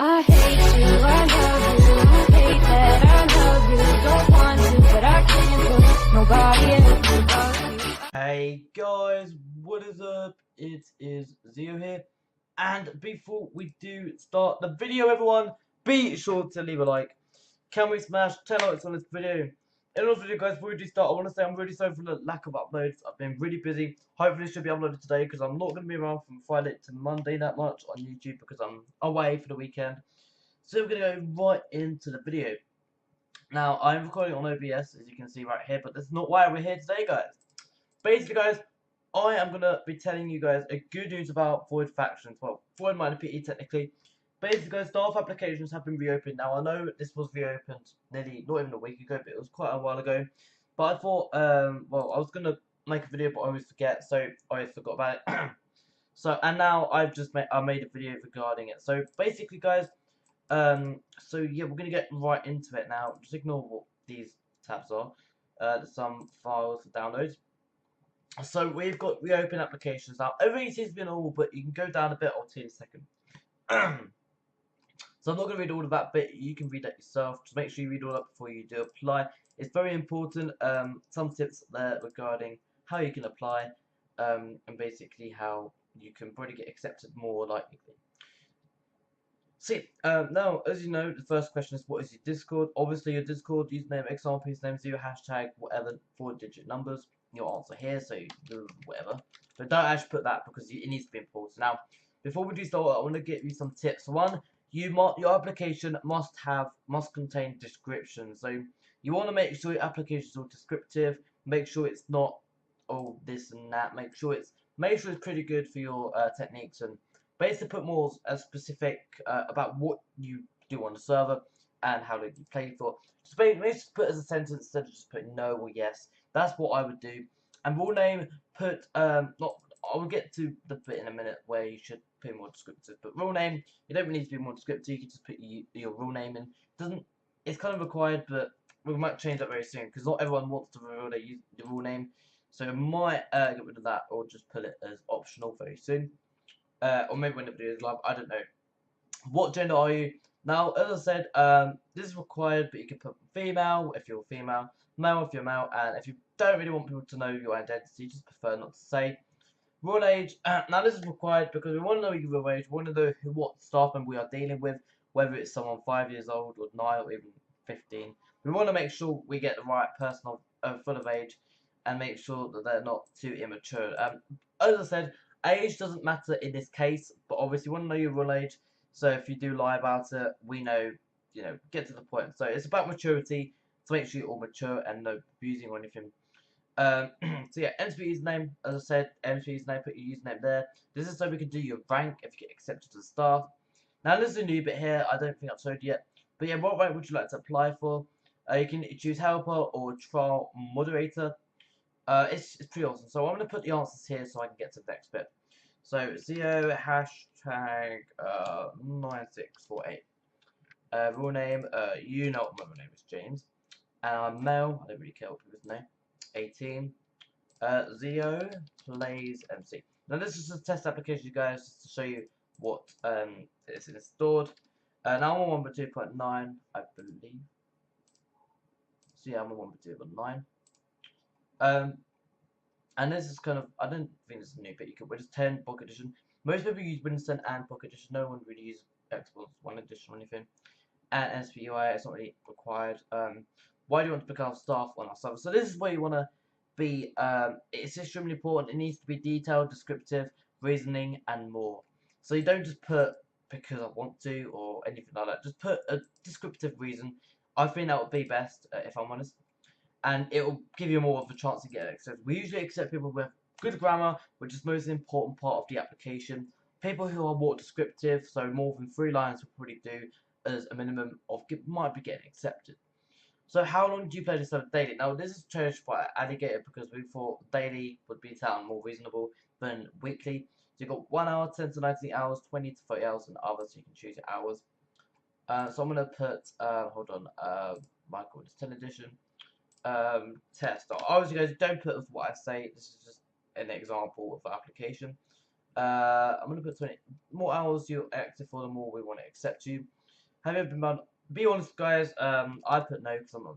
I hate you, I love you, hate that I love you, don't want to, but I can't put nobody else above you. Hey guys, what is up? It is Zeao here, and before we do start the video, everyone, be sure to leave a like. Can we smash 10 likes on this video? In order to guys, before we do start, I want to say I'm really sorry for the lack of uploads. I've been really busy. Hopefully, it should be uploaded today because I'm not going to be around from Friday to Monday that much on YouTube because I'm away for the weekend. So we're going to go right into the video. Now, I'm recording on OBS, as you can see right here, but that's not why we're here today, guys. Basically, guys, I am going to be telling you guys a good news about Void Factions. Well, Void Minor PE technically. Basically, guys, staff applications have been reopened. Now, I know this was reopened nearly, not even a week ago, but it was quite a while ago. But I thought, well, I was going to make a video, but I always forget, so I always forgot about it. And now I've just made a video regarding it. So, basically, guys, so yeah, we're going to get right into it now. Just ignore what these tabs are. Some files for downloads. So we've got reopen applications now. Everything seems to be normal, but you can go down a bit. I'll tell you in a second. So I'm not going to read all of that bit. You can read that yourself. Just make sure you read all that before you do apply. It's very important. Some tips there regarding how you can apply, and basically how you can probably get accepted more likely. See, now, as you know, the first question is, what is your Discord? Obviously, your Discord username, example, username, zero, hashtag, whatever, 4-digit numbers. Your answer here, so you do whatever. But don't actually put that because it needs to be important. Now, before we do start, I want to give you some tips. One, your application must contain description. So you want to make sure your application is all descriptive. Make sure it's not all this and that. Make sure it's pretty good for your techniques, and basically put more specific about what you do on the server and how you play for. Just basically put as a sentence instead of just putting no or yes. That's what I would do. And rule name, put not. I will get to the bit in a minute where you should put more descriptive. But rule name, you don't really need to be more descriptive. You can just put your rule name in. It's kind of required, but we might change that very soon because not everyone wants to reveal their rule name. So we might get rid of that or just put it as optional very soon. Or maybe when the video is live, I don't know. What gender are you? Now, as I said, this is required, but you can put female if you're female, male if you're male, and if you don't really want people to know your identity, just prefer not to say. Real age, now this is required because we want to know your real age, we want to know what staff member we are dealing with, whether it's someone 5 years old or 9 or even 15. We want to make sure we get the right person full of age and make sure that they're not too immature. As I said, age doesn't matter in this case, but obviously you want to know your real age. So if you do lie about it, we know, get to the point. So it's about maturity, to make sure you're all mature and no abusing or anything. So yeah, enter your username. As I said, enter your username, put your username there. This is so we can do your rank if you get accepted to the staff. Now this is a new bit here. I don't think I've showed you yet. But yeah, what rank would you like to apply for? You can choose helper or trial moderator. It's pretty awesome. So I'm going to put the answers here so I can get to the next bit. So Zeao hashtag 9648. Real name, you know what my real name is, James. And I'm male. I don't really care what people's name. 18. Zeao plays MC. Now this is a test application, guys, just to show you what is installed. Now I'm on 1.2.9, I believe. So yeah, I'm on 1.2.9. And this is kind of, I don't think this is new, but you can Windows 10 Pocket Edition. Most people use Windows 10 and Pocket Edition. No one really uses Xbox One Edition or anything. And SPUI, it's not really required. Why do you want to become staff on our server? So this is where you want to be. It's extremely important. It needs to be detailed, descriptive, reasoning, and more. So you don't just put because I want to or anything like that. Just put a descriptive reason. I think that would be best, if I'm honest. And it will give you more of a chance to get accepted. We usually accept people with good grammar, which is the most important part of the application. People who are more descriptive, so more than 3 lines will probably do as a minimum of might be getting accepted. So how long do you play this server daily? Now this is changed by Alligator because we thought daily would be more reasonable than weekly. So you've got 1 hour, 10 to 19 hours, 20 to 30 hours, and others. So you can choose your hours. So I'm gonna put hold on, Michael, it's 10 edition. Test. Obviously, guys, don't put what I say. This is just an example of the application. I'm gonna put 20 more hours you're active for, the more we want to accept you. Have you ever been? Be honest, guys. I put no because I'm not,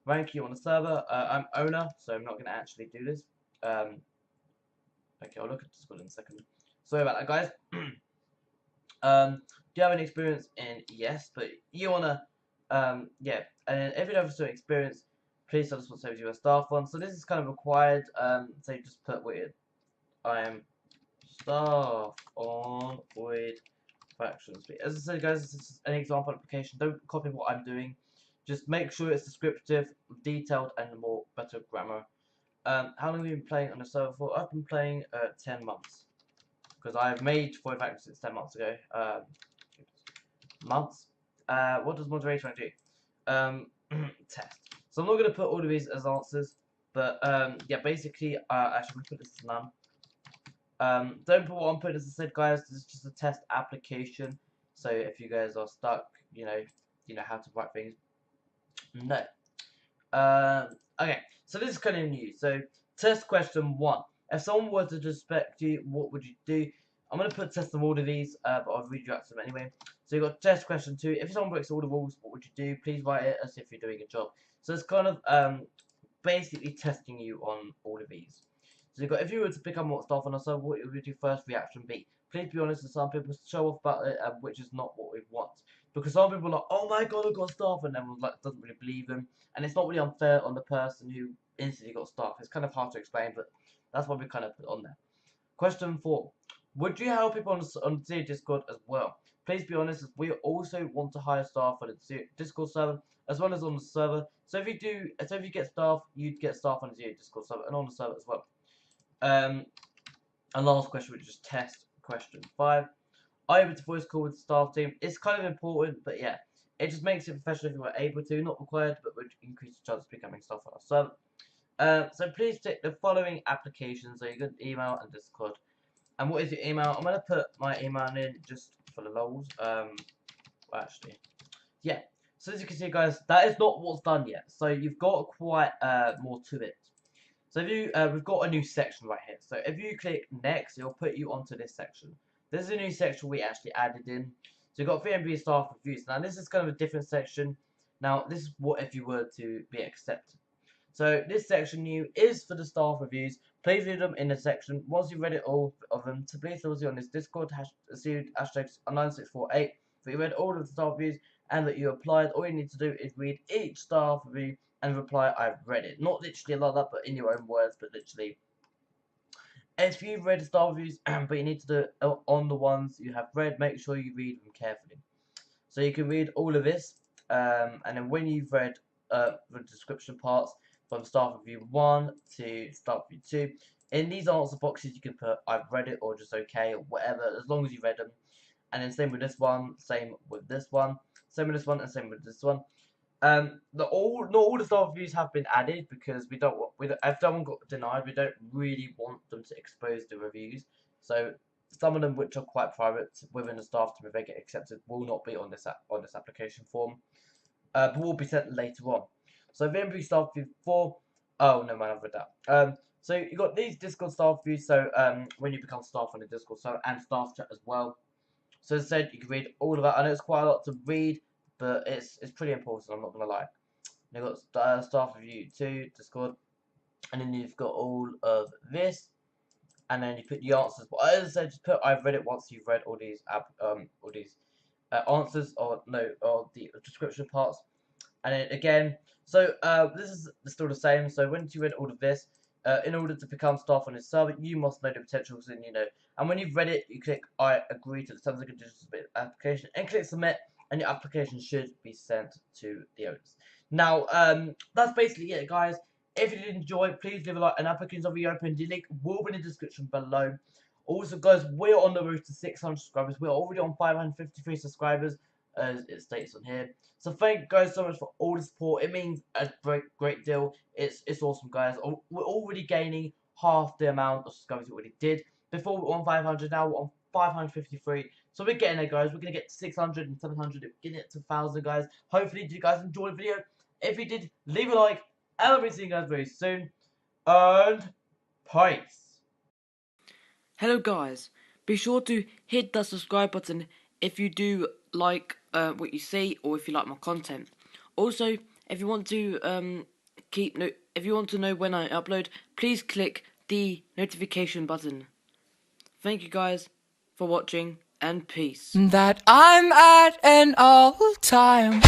rank you on the server. I'm owner, so I'm not gonna actually do this. Okay, I'll look at Discord in a second. Sorry about that, guys. Do you have any experience in? Yes, but you wanna, yeah. And if you have some experience, please tell us what servers you are staff on. So this is kind of required. So you just put weird. I am staff on void factions. As I said, guys, this is an example application. Don't copy what I'm doing. Just make sure it's descriptive, detailed, and more better grammar. How long have you been playing on the server for? I've been playing 10 months. Because I've made void factions since 10 months ago. Months. What does moderator do? Test. So I'm not going to put all of these as answers. But yeah, basically, actually, I'm going to put this as none. Don't put what I'm putting as I said, guys. This is just a test application. So if you guys are stuck, you know how to write things. No. Okay. So this is kind of new. So test question 1. If someone were to disrespect you, what would you do? I'm gonna put test of all of these, but I'll read you out them anyway. So you got test question 2. If someone breaks all the rules, what would you do? Please write it as if you're doing a job. So it's kind of basically testing you on all of these. So you've got, if you were to become what staff on a server, what would your first reaction be? Please be honest, and some people show off about it, which is not what we want. Because some people are like, oh my god, I got staff, and everyone like doesn't really believe them, and it's not really unfair on the person who instantly got staff. It's kind of hard to explain, but that's why we kind of put on there. Question 4: would you help people on Zeao Discord as well? Please be honest, as we also want to hire staff for the Zeao Discord server as well as on the server. So if you get staff, you'd get staff on the Zeao Discord server and on the server as well. And last question, which is test question 5. Are you able to voice call with the staff team? It's kind of important, but yeah, it just makes it professional if you are able to, not required, but would increase the chance of becoming staff on our server. So please take the following applications. So you got email and Discord. And what is your email? I'm gonna put my email in just for the lols. Actually, yeah. So as you can see, guys, that is not what's done yet. So you've got quite more to it. So if you, we've got a new section right here. So if you click next, it'll put you onto this section. This is a new section we actually added in. So you've got VMB staff reviews. Now this is kind of a different section. Now this is what if you were to be accepted. So this section new is for the staff reviews. Please read them in the section. Once you've read it all of them, to please tell us on this Discord hashtags 9648 that you read all of the staff reviews and that you applied. All you need to do is read each staff review and reply, I've read it. Not literally like that, but in your own words, but literally. If you've read the staff reviews, but you need to do it on the ones you have read, make sure you read them carefully. So you can read all of this, and then when you've read the description parts, from staff review 1 to staff review 2. In these answer boxes, you can put I've read it or just okay or whatever, as long as you read them. And then same with this one, same with this one, same with this one, and same with this one. Not all the staff reviews have been added because we don't want. If someone got denied, we don't really want them to expose the reviews. So some of them, which are quite private within the staff team, if they get accepted, will not be on this application form, but will be sent later on. So VMB staff review 4. Oh no, man, I've read that. So you got these Discord staff reviews. So when you become staff on the Discord server and staff chat as well. So as I said, you can read all of that. I know it's quite a lot to read, but it's pretty important. I'm not gonna lie. You've got staff review 2 Discord, and then you've got all of this, and then you put the answers. But as I said, just put I've read it once you've read all these answers or the description parts. And then again, so this is still the same. So once you read all of this, in order to become staff on this server, you must know the potentials, and And when you've read it, you click I agree to the terms and conditions of the application, and click submit, and your application should be sent to the owners. Now, that's basically it, guys. If you did enjoy, please leave a like. And applications will be open. The link will be in the description below. Also, guys, we're on the road to 600 subscribers. We're already on 553 subscribers, as it states on here. So thank you guys so much for all the support. It means a great deal. It's awesome, guys. We're already gaining half the amount of subscribers we already did. Before we were on 500, now we're on 553. So we're getting there, guys. We're going to get to 600 and 700. We're getting it to 1,000, guys. Hopefully, did you guys enjoy the video? If you did, leave a like. And I'll be seeing you guys very soon. And peace. Hello guys, be sure to hit that subscribe button if you do like what you see or if you like my content. Also, if you want to if you want to know when I upload, please click the notification button. Thank you guys for watching and peace. That I'm at an all-time